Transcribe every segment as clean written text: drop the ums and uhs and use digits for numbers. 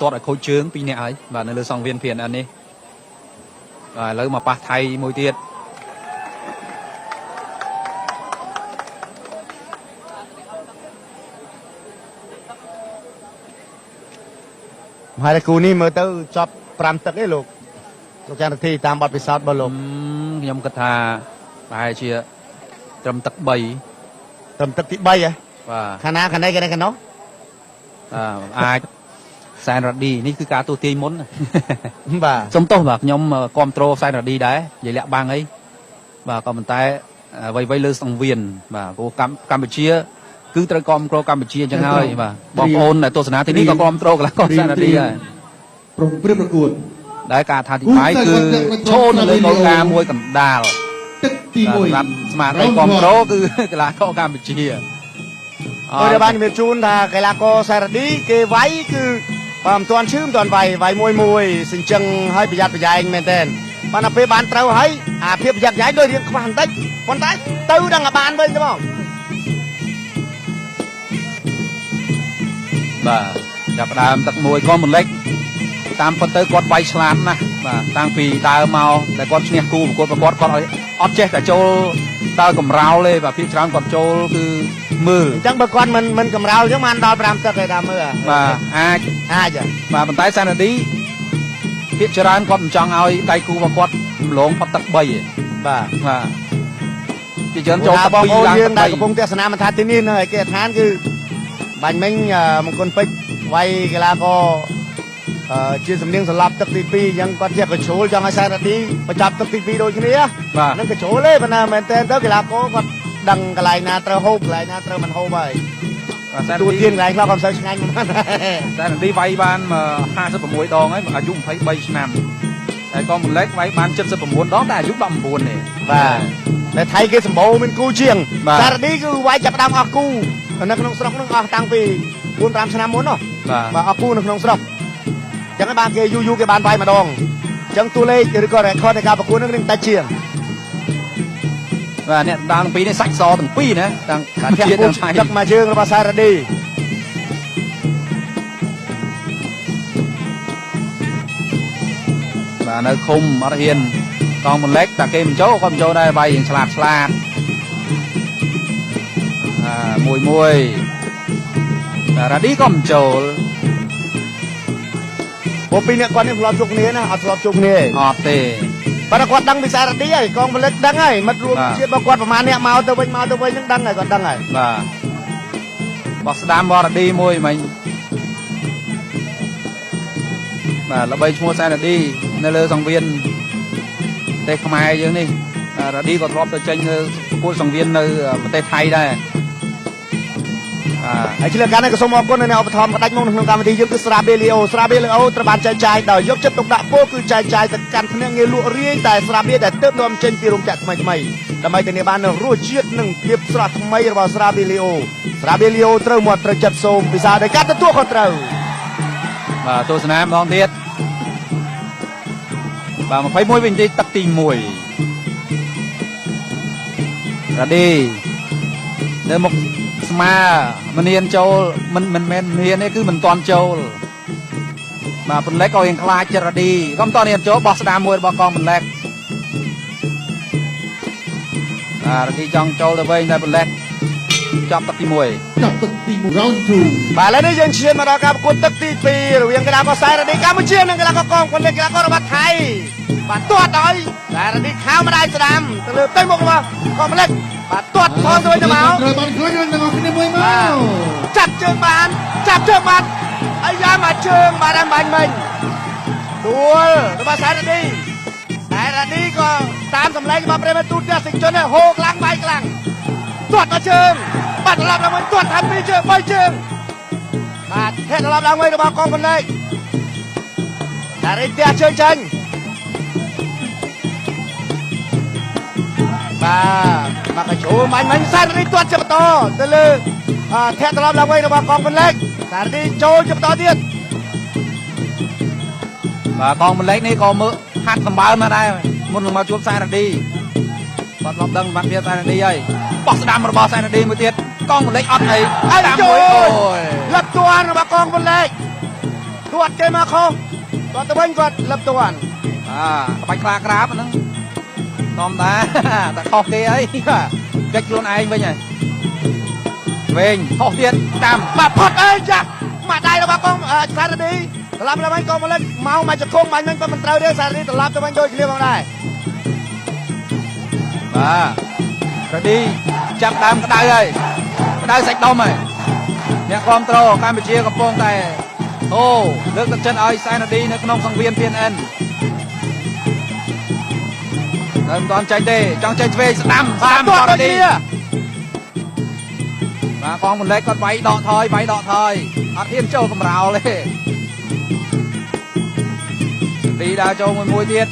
ตัวไอ้โคชเชิงปีนี้ไอ้บ้านในเรือสองเวียนเพียนอันนี้แล้วมาปะไทยมวยเตียดhai là cú ni mới tới chọc pram tắc ấy lục lục trang thi tam bát bị sát bao lục ខ្ញុំគិតថាប្រហែលជាត្រឹមទឹក3 tầm tắc tí bay à បាទ khả năng cái này nó អាចសែនរ៉ាឌីនេះគឺការទូទាញមុន bà សុំទោសបាទខ្ញុំគ្រប់ត្រូលសែនរ៉ាឌីដែរនិយាយលាក់បាំងអីបាទក៏ប៉ុន្តែអ្វីលើសង្វៀនបាទព្រោះកម្ពុជាគឺត្រូវគ្រប់គ្រងកម្ពុជាអញ្ចឹងហើយបាទបងប្អូនទស្សនាទីនេះក៏គ្រប់គ្រងកន្លះកោសែនរ៉ាឌីដែរ ប្រកួត ដែលការថាទីបាយគឺឈោនៅលើគោលការណ៍មួយកណ្ដាល ទឹកទី1 សម្រាប់ស្មារតីគ្រប់គ្រងគឺកន្លះកោកម្ពុជា rồi để ban miền Trung là cái là co sai đi cái váy cứ toàn chữ toàn váy mùi mùi sinh chừng hơi bị giặt anh men tên ban phê ban trâu hay phê giặt giấy đôi điện không hành tích con tay tư đang là ban bên đúng không បាទចាប់ដើមទឹកមួយក៏មិនលិចតាមពិតទៅគាត់វាយឆ្លាតណាស់បាទតាំងពីដើមមកតែគាត់ឈ្នះគូប្រកួតគាត់អត់ចេះតែចូលដើរកំរោលទេបាទភាគច្រើនគាត់ចូលគឺមើល chẳng bà con mình cầm rau chứ mà ăn đo pram tắc cái đam mưa បាទអាច chứ បាទប៉ុន្តែសែនឌីភាគច្រើនគាត់មិនចង់ឲ្យដៃគូរបស់គាត់ម្លងផុតទឹក3ទេ bà បាទភាគច្រើនចូលទឹក បងប្អូន 2ឡើង យើង ទឹក ដែលកំពុងទេសនាមិនថាទីនេះនៅឯគេឋានគឺបាញ់មិញមង្គលពេជ្រវាយកីឡាករជាសំនៀងសម្លាប់ទឹកទី2អញ្ចឹងគាត់ជាកជ្រោលចង់ឲ្យសែនរ៉ាឌីបញ្ចប់ទឹកទី2ដូចគ្នា បាទ នឹងកជ្រោលទេប៉ុន្តែមែនតើទៅកីឡាករគាត់ដឹងកន្លែងណាត្រូវហូបកន្លែងណាត្រូវមិនហូបហើយ សែន ទូ ឌី ទានកន្លែងខ្លះក៏មិនសូវឆ្ងាញ់ប៉ុន្មាន សែនឌីវាយបាន56ដងហើយអាយុ23ឆ្នាំតែក៏មិនលេចវាយបាន79ដងតែអាយុ19ទេ បាទតែថៃគេសម្បូរមានគូជាង បាទ សែនរ៉ាឌីគឺវាយចាប់ផ្ដើមអស់គូនៅក្នុងស្រុកនឹងអស់តាំងពី 4-5 ឆ្នាំមុននោះ បាទ បាទអស់គូនៅក្នុងស្រុកអញ្ចឹងបានគេយូរគេបានវាយម្ដងអញ្ចឹងតួលេខឬក៏ record នៃការប្រកួតនឹងតែជាង បាទអ្នកដាងពីរនេះសាច់សទាំងពីរណាទាំងកាជាតិទាំងថៃ ដឹកមកជើងរបស់សែនរ៉ាឌី បាទនៅឃុំអត់ហ៊ានកងមិនលេចតែគេមិនចូលក៏មិនចូលដែរវាយយ៉ាងឆ្លាតមួយតែរ៉ាឌីក៏មិនចូល ពួកពីរអ្នកគាត់នេះធ្លាប់ជួបគ្នាណាអត់ធ្លាប់ជួបគ្នាទេ អត់ទេ ប៉ុន្តែគាត់ដឹងពីសែនរ៉ាឌីហើយកងផលិតដឹងហើយមិត្តរួមជាតិរបស់គាត់ប្រហែលអ្នកមកទៅវិញហ្នឹងដឹងហើយគាត់ដឹងហើយ បាទបោះស្ដាមវរឌីមួយមិញបាទល្បីឈ្មោះសែនរ៉ាឌីនៅលើសង្វៀនប្រទេសខ្មែរយើងនេះរ៉ាឌីក៏ធ្លាប់ទៅចេញនៅប្រកួតសង្វៀននៅប្រទេសថៃដែរ ហើយឆ្លៀតការនេះក៏សូមអរគុណនៅឧបត្ថម្ភផ្ដាច់មុខក្នុងកម្មវិធីយើងគឺស្រាបេលីអូត្រូវបានចែកចាយដោយយកចិត្តទុកដាក់ពោលគឺចែកចាយទៅកាន់ភ្នាក់ងារលក់រាយតែស្រាបេដែលទើបនាំចេញពីរោងចក្រថ្មីដើម្បីធានាបាននូវរសជាតិនិងភាពស្រស់ថ្មីរបស់ស្រាបេលីអូត្រូវមាត់ត្រូវចិត្តសូមពិសាដោយការទទួលខុសត្រូវ បាទទស្សនាម្ដងទៀតបាទ21វិនាទីទឹកទី1រ៉ាឌីនៅមុខស្មាមិនហ៊ានចូលមិនមែនហ៊ានទេគឺមិនទាន់ចូលបាទបន្លែកក៏រៀងខ្លាចចិត្តរ៉ាឌីក៏មិនទាន់ហ៊ានចូលបោះស្ដាមមួយរបស់កងបន្លែកបាទរ៉ាឌីចង់ចូលទៅវិញតែបន្លែកចាប់ទឹកទី1 ចាប់ទឹកទី1 round 2 បាទឥឡូវនេះយើងឈានមកដល់ការប្រកួតទឹកទី2រវាងកីឡាករសែនរ៉ាឌីកម្ពុជានិងកីឡាករកងផលិតកីឡាកររបស់ថៃបាទទាត់ដោយសែនរ៉ាឌីខោម្ដាយស្ដាំទៅលើផ្ទៃមុខរបស់កងផលិតបាទទាត់ផងទៅវិញទៅមក ត្រូវបានឃើញទាំងអស់គ្នាមួយមក ចាប់ជើងបានអាយ៉ាមកជើងបានតែបាញ់មិញដួលរបស់សែនរ៉ាឌីក៏តាមសម្លេងរបស់ប្រិមត្តទូទស្សនិកជនហូរខ្លាំងបាយខ្លាំងទាត់មកជើងបាត់ត្រឡប់ឡើងវិញទាត់តាមពីរជើង3ជើងបាទហេតុត្រឡប់ឡើងវិញរបស់កងផលិតតែរីទះជើងចាញ់បាទមកកញ្ជូបាញ់មិញសែនរ៉ាឌីទាត់ជាបន្តទៅលើធាក់ត្រឡប់ឡើងវិញរបស់កងផលិតសែនរ៉ាឌីចូលជាបន្តទៀត បាទកងបន្លែកនេះក៏មើលហាត់សម្បើមមកដែរមុននឹងមកជួបសែនរ៉ាឌីគាត់ធ្លាប់ដឹងបាត់វាសែនរ៉ាឌីហើយបោះស្ដាំរបស់សែនរ៉ាឌីមួយទៀតកងបន្លែកអត់អីតាមមួយអូយ លឹកទាន់របស់កងផលិត គាត់គេមកខុសគាត់ទៅវិញគាត់លឹបតួន ក្បាច់ខ្លាក្រាបហ្នឹងតំតាតែខុសគេអីកិច្ចខ្លួនឯងវិញហើយវិញខុសទៀតតាម បាទផុតអើយចាស់មកដៃរបស់កងសារនីត្រឡប់ទៅវិញកងមកលេចមកមកចង្គង់បាញ់វិញគាត់មិនត្រូវទេសារនីត្រឡប់ទៅវិញដូចគ្នាផងដែរ បាទរឌីចាប់ដើមក្តៅហើយក្តៅសាច់ដុំហើយអ្នកគ្រប់គ្រងកម្ពុជាកំពុងតែអូលើកទឹកចិត្តឲ្យសែនរឌីនៅក្នុងសង្វៀន PNN នៅមិនទាន់ចាញ់ទេចង់ចេញឆ្វេងស្ដាំរឌីបាទកងមន្លែកគាត់វាយដកថយអត់ហ៊ានចូលកម្រោលទេទីដើរចូលមួយទៀត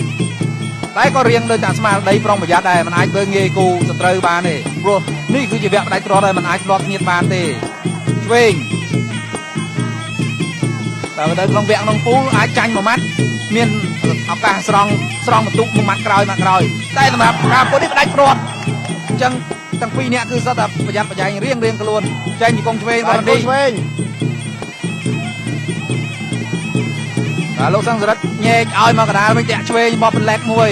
តែក៏រៀងដូចតែស្មារតីប្រុងប្រយ័ត្នដែរមិនអាចធ្វើងាយគូសត្រូវបានទេព្រោះនេះគឺជាវគ្គផ្ដាច់ទ្រាត់ហើយមិនអាចធ្លាប់គ្នាបានទេឆ្វេងតែនៅក្នុងវគ្គក្នុងពូលអាចចាញ់មួយម៉ាត់មានឱកាសស្រង់បន្ទុកមួយម៉ាត់ក្រោយតែសម្រាប់ការពុតនេះផ្ដាច់ទ្រាត់អញ្ចឹងទាំងពីរនាក់គឺសុទ្ធតែប្រយ័ត្នប្រយែងរៀងខ្លួនចាញ់ពីកងឆ្វេងរបស់នេះឆ្វេងលោកសង្សរិទ្ធញែកឲ្យមកកណ្ដាលវិញតាក់ឆ្វេងបបបន្លែកមួយ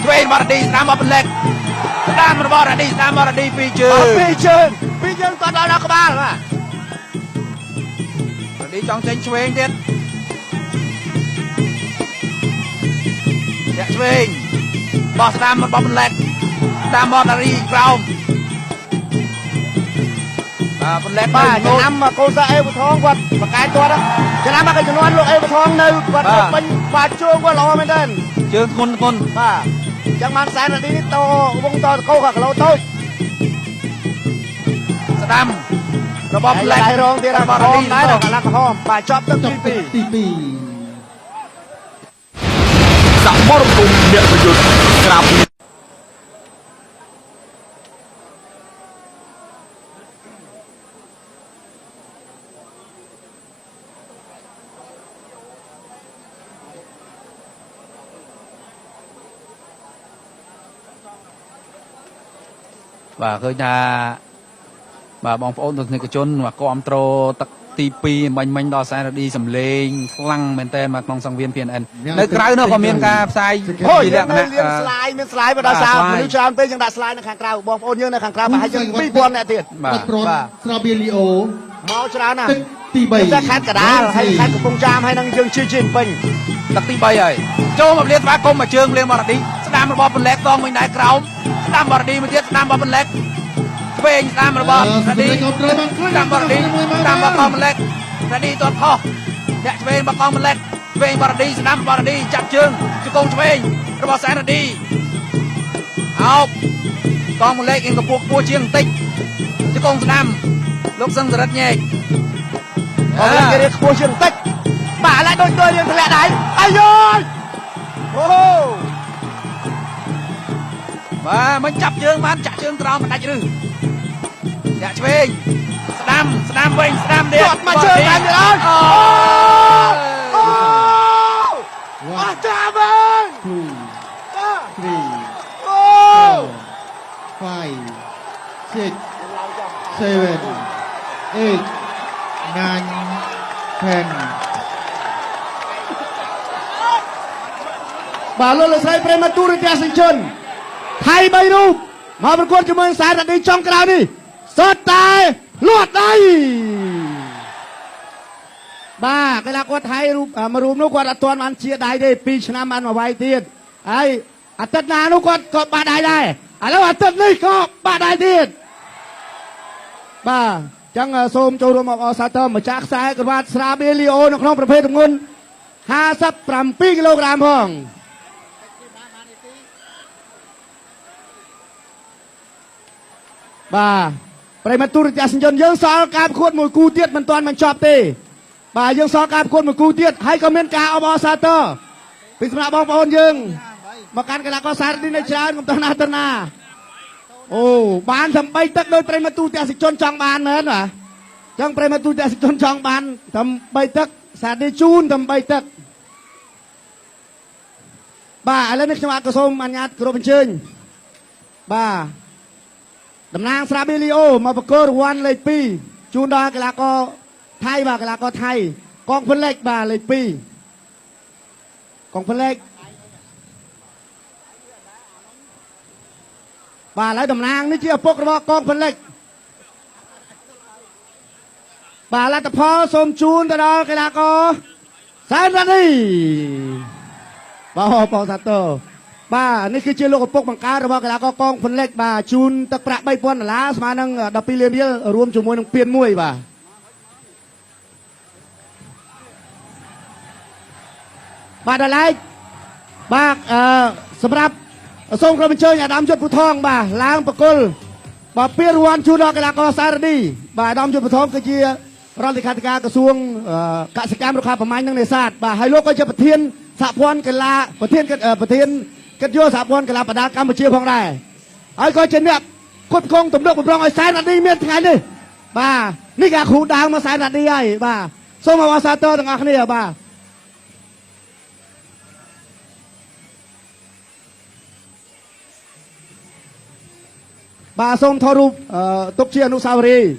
ឆ្វេងបរឌីស្ដាំបបបន្លែកស្ដាំរបស់រឌីស្ដាំបរឌីពីរជើងគាត់ដល់ក្បាលបាទរឌីចង់ចេញឆ្វេងទៀតតាក់ឆ្វេងបោះស្ដាំបបបន្លែកស្ដាំបរឌីក្រោមបន្លែកបាទចំណាំកូនសាអេវថងគាត់បកកាយគាត់ចំណាំមកចំនួនលោកអេវថងនៅគាត់ពេញបាទជើងគាត់ល្អមែនទេជើងធ្ងន់បាទអញ្ចឹងបានសែននាទីនេះតវងតកោគាត់គីឡូតូចស្ដាំរបស់ផ្លែរងទៀតរបស់រឌីដែរកន្លះក្រហមបាទចប់ទឹកទី2សមរភូមិអ្នកប្រយុទ្ធក្រាបបាទឃើញថាបាទបងប្អូនទស្សនិកជនមកគ្រប់ត្រូលទឹកទី2មិញដល់សែនរឌីសំលេងខ្លាំងមែនតើមកក្នុងសង្វៀន PNN នៅក្រៅនោះក៏មានការផ្សាយជាលក្ខណៈមានស្លាយបើដល់សារមនុស្សច្រើនពេកយើងដាក់ស្លាយនៅខាងក្រៅបងប្អូនយើងនៅខាងក្រៅប្រហែលជា 2000 នាក់ទៀតបាទស្រាបៀលីអូមកច្រើនណាស់ទឹកទី3តែខេត្តកដាលហើយខេត្តកំពង់ចាមហើយនឹងយើងជឿជាពេញទឹកទី3ហើយចូលមកលាស្វាគមន៍មកជើងលាបរឌីស្ដាំរបស់បន្លែកតងវិញដែរក្រោមស្ដាំបរឌីមួយទៀតស្ដាំរបស់បន្លែកឆ្វេងស្ដាំរបស់រឌីស្ដាំបរឌីស្ដាំរបស់កងបន្លែករឌីទាត់ខុសអ្នកឆ្វេងរបស់កងបន្លែកឆ្វេងបរឌីស្ដាំបរឌីចាប់ជើងជង្គង់ឆ្វេងរបស់សែនរឌីអោបកងបន្លែកអៀងកម្ពស់ខ្ពស់ជាងបន្តិចជង្គង់ស្ដាំលោកសឹងសរិទ្ធញែកកងគេរៀបខ្ពស់ជាងបន្តិចបាទឡើយដូចរៀងធ្លាក់ដៃអាយអូបាទមិនចាប់ជើងបានចាក់ជើងត្រង់មិនដាច់ឬអ្នកឆ្វេងស្ដាំវិញស្ដាំទៀតគាត់មកជើងបានទៀតអូអត់ចាប់វិញ3 4 5 6 7 8 9 10បាទលោកស្រីប្រិមត្តទូរទស្សនិកជនថៃ3រូបមកប្រកួតជាមួយសែនរឌីចុងក្រោយនេះសុទ្ធតែលាត់ដៃបាទកីឡាករថៃមួយរូបនោះគាត់អត់ទាន់បានជាដៃទេ2ឆ្នាំបានមកវាយទៀតហើយអាទិត្យណានោះគាត់ក៏បាត់ដៃដែរឥឡូវអាទិត្យនេះក៏បាត់ដៃទៀតបាទអញ្ចឹងសូមចូលរួមអបអរសាទរម្ចាស់ខ្សែក្រវ៉ាត់ស្រាបៀលីអូនៅក្នុងប្រភេទទម្ងន់57គីឡូក្រាមផងបាទប្រិមត្តទូរទស្សនិកជនយើងសល់ការប្រកួតមួយគូទៀតមិនទាន់បញ្ចប់ទេបាទយើងសល់ការប្រកួតមួយគូទៀតហើយក៏មានការអបអរសាទរពីសំណាក់បងប្អូនយើងមកកាន់កីឡាករសារឌីនៅច្រើនកុំតោះណាទៅណាអូបានសំបីទឹកដោយប្រិមត្តទូរទស្សនិកជនចង់បានមែនបាទអញ្ចឹងប្រិមត្តទូរទស្សនិកជនចង់បានសំបីទឹកសារឌីជូនសំបីទឹកបាទឥឡូវនេះខ្ញុំអាចសូមអនុញ្ញាតគោរពអញ្ជើញបាទតំណាងស្រាបៀលីអូមកប្រកួតរង្វាន់លេខ2ជូនដល់កីឡាករ ไทยบ่ากลาก็ไทยกองพลเล็กบ่าเลยปีกองพลเล็กบ่าหลายตำนางนี่เชื่อพวกระบอกกองพลเล็กบ่าลัตพอสมจูนตลอดกลาก็สายรันนี่บ่าวปอสัตโตบ่านี่คือเชื่อลูกกับพวกบังการระบอกกลาก็กองพลเล็กบ่าจูนตะประใบปอนล้าสมานังดับปีเลียนเดียวรวมจมวยนังเปลี่ยนมวยบ่าบาดอะไรบากสำหรับทรงกระเป็นเชิญอย่าดำจดผู้ทองบ่าล้างประกลบ่าเปียรวันชูดอกกลากอสารดีบ่าดำจดผู้ทองก็เจียรัฐการกระทรวงกสิกรรมราคาประมาณนังในศาสตร์บ่าให้โลกก็จะประเทียนสะพวนกลาประเทียนกันโยสะพวนกลาประดากรรมเชียพองได้ไอ้ก็จะเนี่ยคนคงตุ่มดอกบุญรองไอ้สายรัดดีเมียนไงนี่บ่านี่กาขู่ดังมาสายรัดดีไอ้บ่าส่งมาวาซาโต้ต่างอักเนี่ยบ่าบาทรงทอรูปตุกเชียอนุสาวรีย์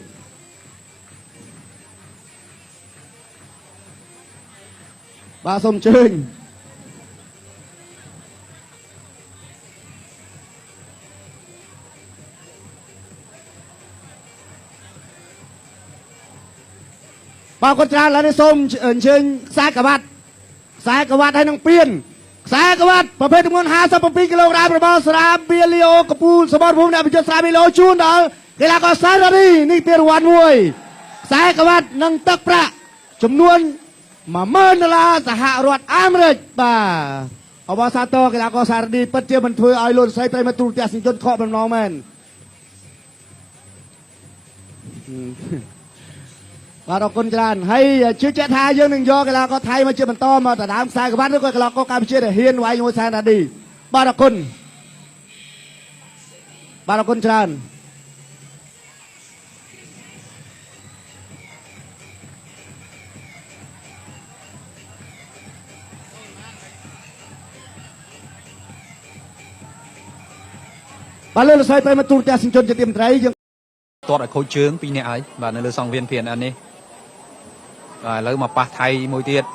บาสมเชิญบาคนจานแล้วได้ส้มเชิญสายกวัดให้น้องเปลี่ยนสายกวัดประเภทจำนวน50 ปีกิโลกรัมประมาณสราเบียลิโอกระปูสมบัติภูมิในประจุสราเบียลิโอชูนดอลกีฬากอสายระดีนี่เตียรวันมวยสายกวัดนังตักประจำนวนมาเมินลาสหรัฐอเมริกาเอาบาซาโตกีฬากอสายระดีปัจเจมันถวยไอโลนใส่ไตรมาตูเตียสิจนเคาะเป็นน้องแมนมาเราคนจานให้ชื่อเจ้าทายยังหนึ่งยอกีฬาก็ไทยมาเชื่อมันต้อมาแต่ดามสายกับบ้านด้วยกีฬาก็การเชื่อเฮียนไว้ยูไซนาดีบาราคนจานบาเลอร์ใส่ไปมาตูแต่สิงจนจะเตรียมไตรยังตัวไอ้โคเชิงปีนี้ไอ้บ่าในเรือซองเวียนเพียนอันนี้แล้วมาปะไทยมวยเตียด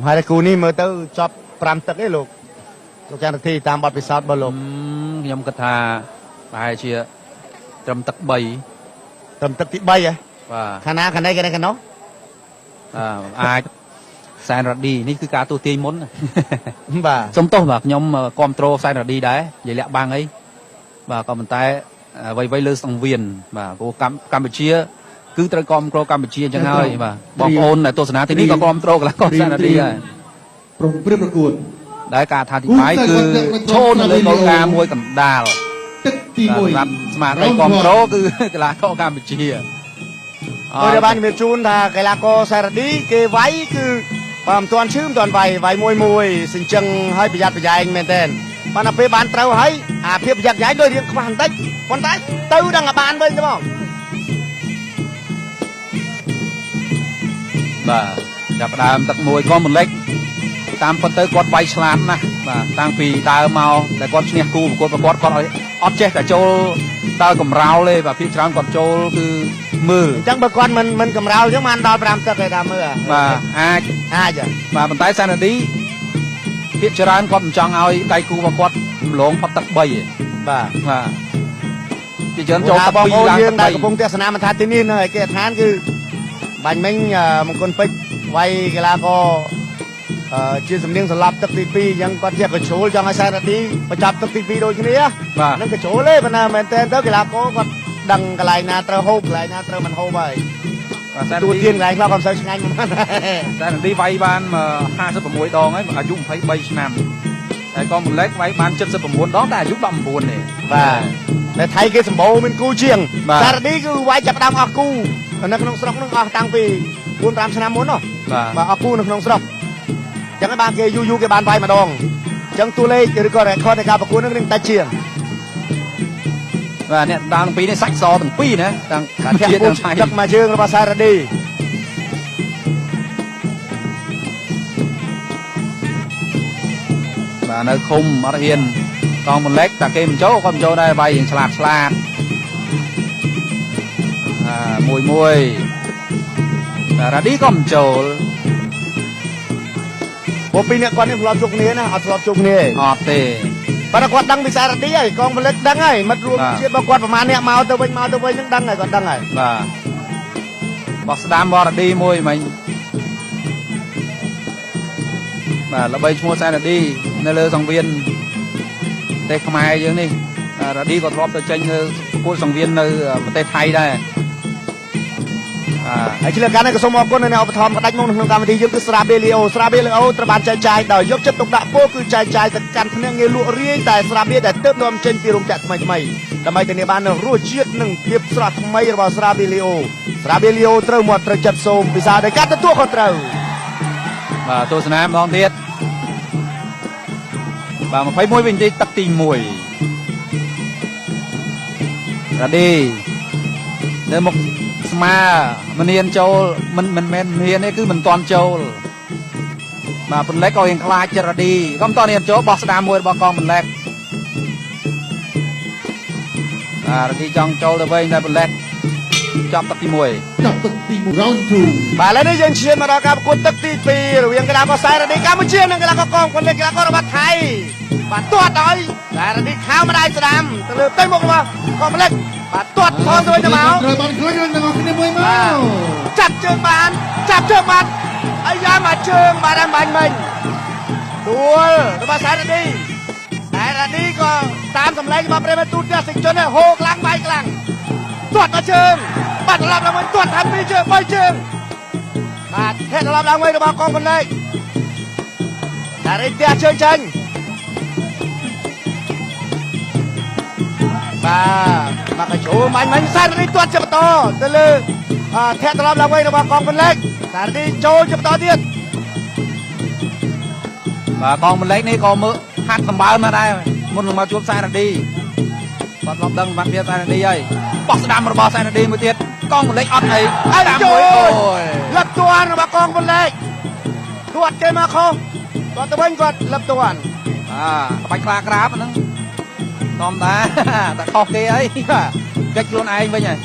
มาในกูนี่เมื่อเต้าจอบปรามตึกไอ้ลูกจานที่ตามบัตรพิศาจบอลลูกยำกระทาไปเชียจำตักใบจำตึกที่ใบอ่ะว่าคณะกันเนาะสายรัดดีนี่คือการตัวตีม้นบ่าสมโตแบบยมคอมโตรสายรัดดีได้ใหญ่แหละบางấy và còn mình tay vay lơ song viền và cô Campuchia cứ tới Campuchia chẳng hơi và bom ôn này tôi sẽ nói thì đi có control là con sายรัดดีđấy ประกวดได้การทาที่ไม้คือโชว์เลยโดนการมวยกับดาวตึกตีมวยสมาร์ทคอมโตรคือกีฬาเข้าCampuchia rồi bạn miền Trung là cái là co sài đi cái váy cứ làm toàn chim toàn vải mùi sinh chân hơi bị giặt anh men tên bạn là phê bán trâu hay phê bị giặt giấy đôi điện không hàng tách con tách tư đang là bàn bên đúng không vàจับดามตักมวยก็มันเล็กตามคนเตอร์กอดใบฉลามนะตั้งปีตาเมาแต่กอดเนี่ยกูกอดกอดออดเจ๊แต่โจตากำเราเลยแบบพี่ช้างกอดโจคือมือจังบางคนมันกำเราจังมันดอปรามตะไคร้ดำมือว่าจ้ะว่ามันใต้สารดีพี่ช้างกอดจังเอาไตกูมากอดหลงพัดตักใบว่าพี่เชิญโจตักปีหลังตักใบกระพงเทศนามันทัดที่นี่เลยเกศทานคือบันเม้งมันคนไปไว้กีฬาก็ชื่อสำเนียงสลับตักตีปียังก็เทียบกับโชว์จังไอ้สายระดีประจับตักตีปีโดยที่นี้นั่นก็โชว์เลยมันเหมือนเต้นเท่ากีฬาก็ดังกลายนาเตอร์โฮกลายนาเตอร์มันโฮไปตัวเทียนกลายเราความเสียงไงมันแต่ที่ไว้บ้าน56 ดองấyอายุ23 nămแต่ก็มันเล็กไว้บ้าน79 đóแต่อายุ19เนี่ยแต่ไทยคือสมบูรณ์เป็นกูเชียงสารดีคือไว้จับดำออกกูนักนงสระนักออกตั้งปีบุญตามชนะมุนเนาะมาออกกูนักนงสระจังไอ้บางเกยูเกบานไฟมาดองจังตัวเล็กหรือก็แรงข้อในการประกวดนักเรียนตาเชียงvà nè đangปีในsách so từngปีnè đang cả theo đang chạy chắc mà chưa là sao ra đi và នៅឃុំអត់ហ៊ានកងមលេចតែគេមិនចូលក៏មិនចូលដែរបាយយើងឆ្លាតមួយតែរ៉ាឌីក៏មិនចូល ពួកពីរអ្នកគាត់នេះធ្លាប់ជួបគ្នាណាអត់ធ្លាប់ជួបគ្នា អត់ទេ បើគាត់ដឹងពីសាររ៉ាឌីហើយកងផលិតដឹងហើយមិត្តរួមជាតិរបស់គាត់ប្រហែលអ្នកមកទៅវិញហ្នឹងដឹងហើយគាត់ដឹងហើយ បាទបោះស្ដាមបរឌីមួយមិញបាទល្បីឈ្មោះសារ៉ាឌីនៅលើសង្វៀនប្រទេសខ្មែរយើងនេះរ៉ាឌីក៏ធ្លាប់ទៅចេញនៅប្រកួតសង្វៀននៅប្រទេសថៃដែរ ហើយឆ្លៀតការនេះក៏សូមអរគុណអ្នកឧបត្ថម្ភផ្ដាច់មកក្នុងកម្មវិធីយើងគឺស្រាបេលីអូត្រូវបានចែកចាយដោយយកចិត្តទុកដាក់ពោគឺចែកចាយទៅកាន់ភ្នាក់ងារលក់រាយតែស្រាបេដែលទើបនាំចេញពីរោងចក្រថ្មីដើម្បីធានាបាននូវរសជាតិនិងភាពស្រស់ថ្មីរបស់ស្រាបេលីអូត្រូវមាត់ត្រូវចិត្តសូមពិសាដោយការទទួលខុសត្រូវ បាទទស្សនាម្ដងទៀតបាទ21វិនាទីទឹកទី1រ៉ាឌីនៅមុខស្មាមនានចូលមិនមែនមានទេគឺមិនតាន់ចូលបាទបន្លែកក៏រៀងខ្លាចចិត្តរ៉ាឌីក៏មិនតាន់រៀនចូលបោះស្ដាមមួយរបស់កងបន្លែករ៉ាឌីចង់ចូលទៅវិញតែបន្លែកចាប់ទឹកទី1 ចាប់ទឹកទី1 round 2 បាទឥឡូវនេះយើងឈានមកដល់ការប្រកួតទឹកទី2រវាងកីឡាករសារ៉ាឌីកម្ពុជានិងកីឡាករកងផលិតកីឡាកររបស់ថៃបាទទាត់ដោយសារ៉ាឌីខោម្ដាយស្ដាំទៅលើផ្ទៃមុខរបស់កងផលិតបាទទាត់ថងទៅវិញទៅមក ត្រូវបានខ្លាំងទាំងអស់គ្នាមួយមក ចាប់ជើងបានអាយ៉ាមកជើងបាទអំបញ្ញមិញដួលរបស់សារ៉ាឌីក៏តាមសម្លេងរបស់ប្រិមត្តទូទាំងសិជនហូរខ្លាំងបាយខ្លាំងទាត់មកជើងបាទត្រឡប់ឡើងវិញទាត់ថា2ជើង3ជើងបាទហេតុត្រឡប់ឡើងវិញរបស់កងពលិកសារ៉ាឌីផ្ទះជើងចាញ់បាទមកកញ្ជូមាញ់សារ៉ាឌីទាត់ជាបន្តទៅលើធាក់ត្រឡប់ឡើងវិញរបស់កងពលិកសារ៉ាឌីចូលជាបន្តទៀត បាទកងបន្លែកនេះក៏មើលហាត់សម្បើមមកដែរមុននឹងមកជួបសារ៉ាឌីគាត់ធ្លាប់ដឹងបាត់វាសារ៉ាឌីហើយបោះស្ដាំរបស់សារ៉ាឌីមួយទៀតកងបន្លែកអត់អីតាមមួយអូយ លឹកទាន់របស់កងពលិកគាត់គេមកខុសគាត់ទៅវិញគាត់លឹកទាន់ ក្បាច់ខ្លាក្រាបហ្នឹងធម្មតាតែខុសគេអីកិច្ចខ្លួនឯងវិញហើយ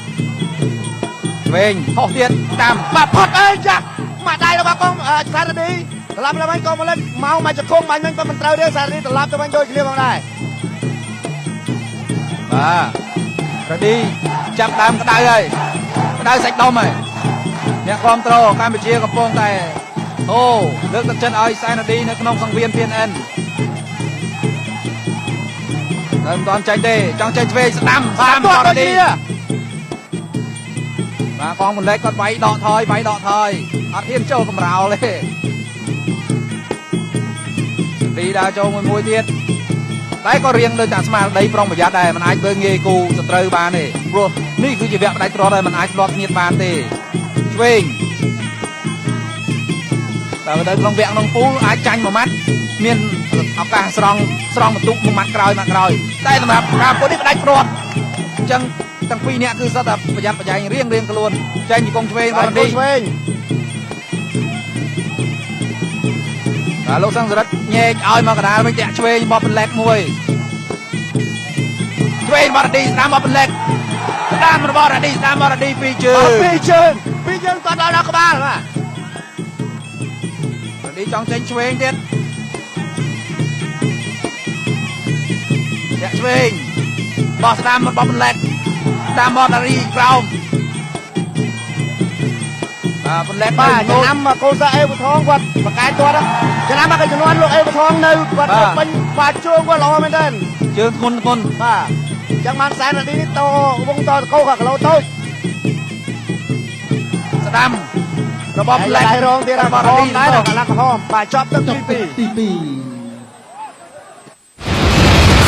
វិញខុសទៀតតាមបាទផុតអីចាក់មកដៃរបស់កងសារ៉ាឌី ត្រឡប់ទៅវិញកងផលិតមកមកចង្គង់បាញ់មិញក៏មិនត្រូវទេសារ៉ាឌីត្រឡប់ទៅវិញដូចគ្នាផងដែរ បាទរ៉ាឌីចាប់ដើមក្តៅហើយក្តៅសាច់ដុំហើយអ្នកគ្រប់គ្រងកម្ពុជាកំពុងតែអូលើកទឹកចិត្តឲ្យសារ៉ាឌីនៅក្នុងសង្វៀន PNN ហើយមិនទាន់ចេញទេចង់ចេញឆ្វេងស្ដាំតាមរ៉ាឌីបាទកងបន្លែកគាត់វាយដកថយអត់ហ៊ានចូលកំរោលទេ ទីដើរចូលមួយទៀតតែក៏រៀងដូចតែស្មារតីប្រុងប្រយ័ត្នដែរមិនអាចធ្វើងាយគូសត្រូវបានទេព្រោះនេះគឺជាវគ្គផ្ដាច់ទ្រាត់ហើយមិនអាចឆ្លត់គ្នាបានទេឆ្វេងតែនៅក្នុងវគ្គក្នុងពូលអាចចាញ់មួយម៉ាត់មានឱកាសស្រង់បន្ទុកមួយម៉ាត់ក្រោយតែសម្រាប់ការពុតនេះផ្ដាច់ទ្រាត់អញ្ចឹងទាំងពីរនាក់គឺសុទ្ធតែប្រយ័ត្នប្រយែងរៀងខ្លួនចាញ់ពីកងឆ្វេងរបស់នេះ លោកសង្សរិទ្ធញែកឲ្យមកកណ្ដាលវិញតាក់ឆ្វេងរបស់បន្លែកមួយឆ្វេងរបស់រ៉ាឌីស្ដាំរបស់បន្លែកស្ដាំរបស់រ៉ាឌីពីរជើងគាត់ដល់ក្បាលបាទរ៉ាឌីចង់ចេញឆ្វេងទៀតតាក់ឆ្វេងបោះស្ដាំរបស់បន្លែកស្ដាំរបស់រ៉ាឌីក្រោមបន្លែកបាទចំណាំកូនសាអេវថងគាត់បកកាយទាត់ចំណាំមកជំនាន់លោកអេវថងនៅគាត់ពេញបាទជើងគាត់ល្អមែនទេជើងធ្ងន់បាទអញ្ចឹងបានសារ៉ាឌីនេះតវងតកោគីឡូតូចស្ដាំរបស់បន្លែករងទៀតរបស់រ៉ាឌីដែរកន្លះក្រហមបាទចប់ទឹកទី2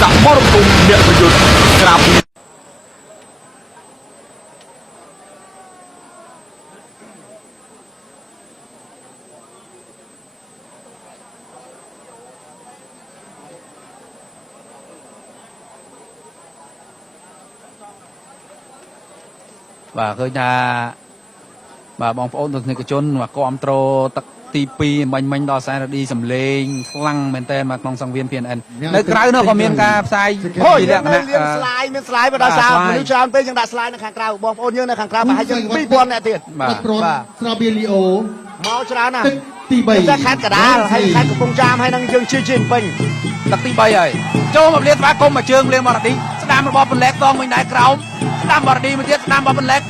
សមរភូមិអ្នកប្រយុទ្ធក្រាប បាទឃើញថាបាទបងប្អូនទស្សនិកជនមកគ្រប់គ្រងទឹក ទី2មិញដល់ខ្សែរឌីសំឡេងខ្លាំងមែនតើមកក្នុងសង្វៀន PNN នៅក្រៅនោះក៏មានការផ្សាយ អូយ លក្ខណៈ មានស្លាយបើដល់សារមនុស្សច្រើនពេកយើងដាក់ស្លាយនៅខាងក្រៅបងប្អូនយើងនៅខាងក្រៅប្រហែលជា2000នាក់ទៀត បាត់ប្រនស្រាបៀលីអូ មកច្រើនណាស់ ទឹកទី3 តែខេត្តកដាលហើយខេត្តកំពង់ចាមហើយនឹងយើងជាពេញ ទឹកទី3ហើយចូលមកលានស្វាគមន៍មកជើងលានបរឌីស្ដាំរបស់បន្លែកតងវិញដែរក្រោមស្ដាំបរឌីមួយទៀតស្ដាំរបស់បន្លែក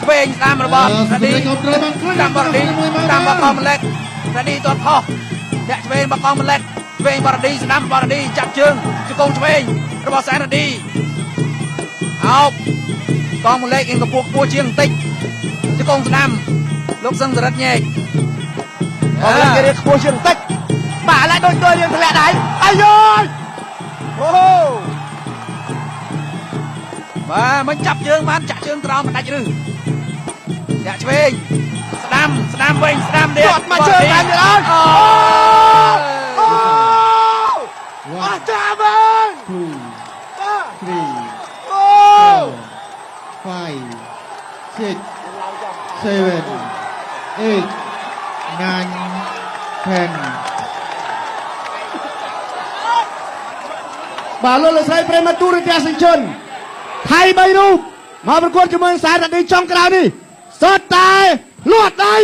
ឆ្វេងស្ដាំរបស់បរឌីស្ដាំបរឌីស្ដាំរបស់កងបន្លែកបរឌីទាត់ខុសអ្នកឆ្វេងរបស់កងបន្លែកឆ្វេងបរឌីស្ដាំបរឌីចាប់ជើងជង្គង់ឆ្វេងរបស់សែនរឌីអោបកងបន្លែកឯងកំពុះខ្ពស់ជាងបន្តិចជង្គង់ស្ដាំលោកសឹងសរិទ្ធញែក អរគេរៀបខ្ពស់ជាងបន្តិចបាទឥឡូវដូចយើងធ្លាក់ដៃអាយយអូបាទមិនចាប់ជើងបានចាក់ជើងក្រោមមិនដាច់ឬអ្នកឆ្វេងស្ដាំវិញស្ដាំទៀតគាត់មកជើងបានទៀតអើយអូអត់ចាំវិញ 2 3 អូ 5 6 7 8 9 10 បាទលោកលោកស្រីប្រិមត្តទូរទស្សនិកជនថៃ3រូបមកប្រកួតជាមួយខ្សែរឌីចុងក្រោយនេះសុទ្ធតែលួចដៃ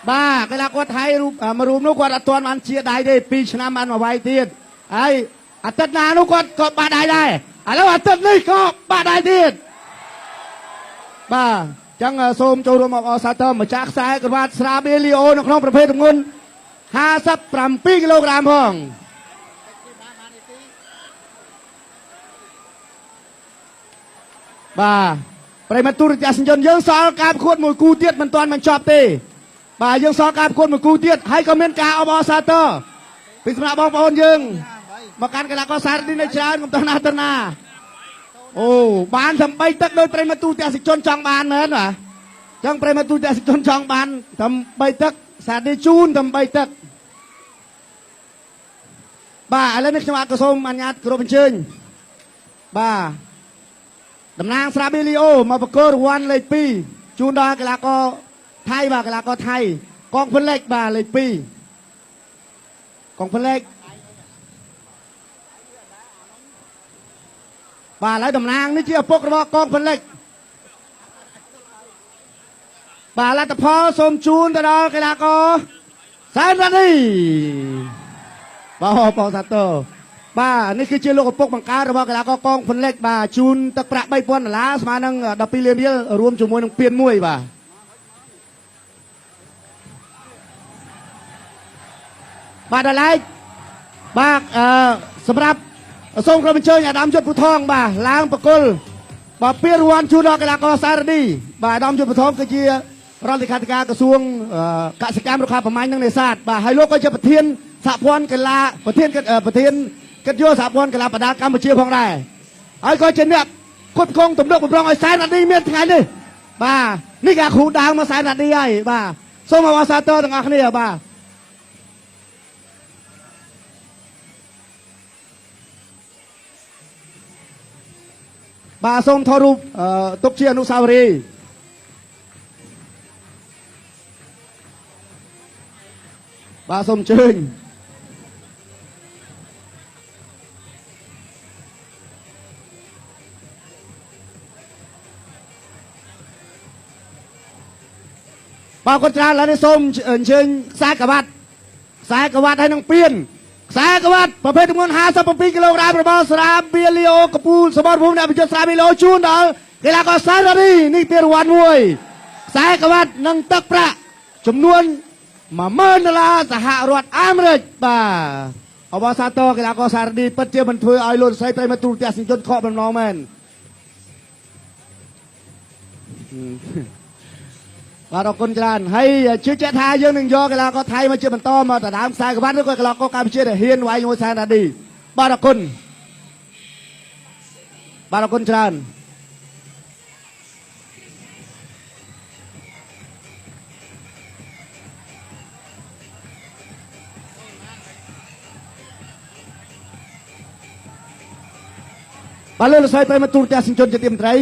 បាទកីឡាករថៃរូបមួយរូបនោះគាត់អត់ទាន់បានជាដៃទេ2ឆ្នាំបានមកវាយទៀតហើយអាទិត្យណានោះគាត់ក៏បាត់ដៃដែរឥឡូវអាទិត្យនេះក៏បាត់ដៃទៀតបាទចឹងសូមចូលរួមអបអរសាទរម្ចាស់ខ្សែក្រវ៉ាត់ស្រាបៀលីអូនៅក្នុងប្រភេទទម្ងន់57គីឡូក្រាមផងបាទប្រិមត្តទូរទស្សនិកជនយើងសល់ការប្រកួតមួយគូទៀតមិនទាន់បញ្ចប់ទេបាទយើងសល់ការប្រកួតមួយគូទៀតហើយក៏មានការអបអរសាទរពីសំណាក់បងប្អូនយើងមកកាន់កីឡាករសារឌីនៅច្រើនកំតណាទៅណាអូបានដើម្បីទឹកដោយប្រិមត្តទូរទស្សនិកជនចង់បានមែនបាទចឹងប្រិមត្តទូរទស្សនិកជនចង់បានដើម្បីទឹកសារឌីជូនដើម្បីទឹកបាទឥឡូវនេះខ្ញុំក៏សូមអនុញ្ញាតគោរពអញ្ជើញបាទតំណាងស្រាបៀលីអូមកប្រកួតរង្វាន់លេខ2ជូនដល់កីឡាករថៃបាទកីឡាករថៃកងពលិចបាទលេខ2កងពលិចបាទឥឡូវតំណាងនេះជាឪពុករបស់កងពលិចបាទលទ្ធផលសូមជូនទៅដល់កីឡាករសែនរ៉ាឌីបាទបងសាទរបាទនេះគឺជាលោកឪពុកបង្កើតរបស់កីឡាករកងពលិចបាទជូនទឹកប្រាក់$3000ស្មើនឹង12លានរៀលរួមជាមួយនឹងពានមួយបាទបាទដល់ឡែកបាទសម្រាប់សូមក្រុមអញ្ជើញអាដាមយុទ្ធពូថងបាទឡើងប្រគល់បាទពានរង្វាន់ជូនដល់កីឡាករសារឌីបាទអាដាមយុទ្ធពូថងគឺជារដ្ឋលេខាធិការក្រសួងកសិកម្មរុក្ខាប្រមាញ់និងនេសាទបាទហើយលោកក៏ជាប្រធានសហព័ន្ធកីឡាប្រធានកិត្តិយសសហព័ន្ធកីឡាបដាកម្ពុជាផងដែរហើយក៏ជាអ្នកគ្រប់គ្រងទំនុកបំរុងឲ្យសែនរ៉ាឌីមានថ្ងៃនេះបាទនេះគេគ្រូដើមមកសែនរ៉ាឌីហើយបាទសូមអបអរសាទរទាំងអស់គ្នាបាទសូមថតរូបទុកជាអនុស្សាវរីយ៍បាទសូមអញ្ជើញបាទគាត់ច្រើនឡើយសូមអញ្ជើញខ្សែក្រវ៉ាត់ហើយនឹងពានខ្សែក្រវ៉ាត់ប្រភេទទម្ងន់57គីឡូក្រាមរបស់ស្រាបៀលីអូកពូលសមរភូមិអ្នកបញ្ជាស្រាបៀលីអូជូនដល់កីឡាករសែនរ៉ាឌីនេះពានរង្វាន់មួយខ្សែក្រវ៉ាត់និងទឹកប្រាក់ចំនួន$10000សហរដ្ឋអាមេរិកបាទអបអរសាទរកីឡាករសែនរ៉ាឌីពិតជាមិនធ្វើឲ្យលោកស្រីប្រិមត្តទូរទស្សនិកជនខកបំណងមែនបាទអរគុណច្រើនហើយជឿជាក់ថាយើងនឹងយកកីឡាករថៃមកជាបន្តមកដណ្ដើមខ្សែក្រវ៉ាត់ឬក៏កីឡាករកម្ពុជាដែលហ៊ានវាយជាមួយសែនរ៉ាឌីបាទអរគុណច្រើនបាទលោកលោកស្រីប្រិមត្តទូរទស្សនិកជនជាទីមេត្រី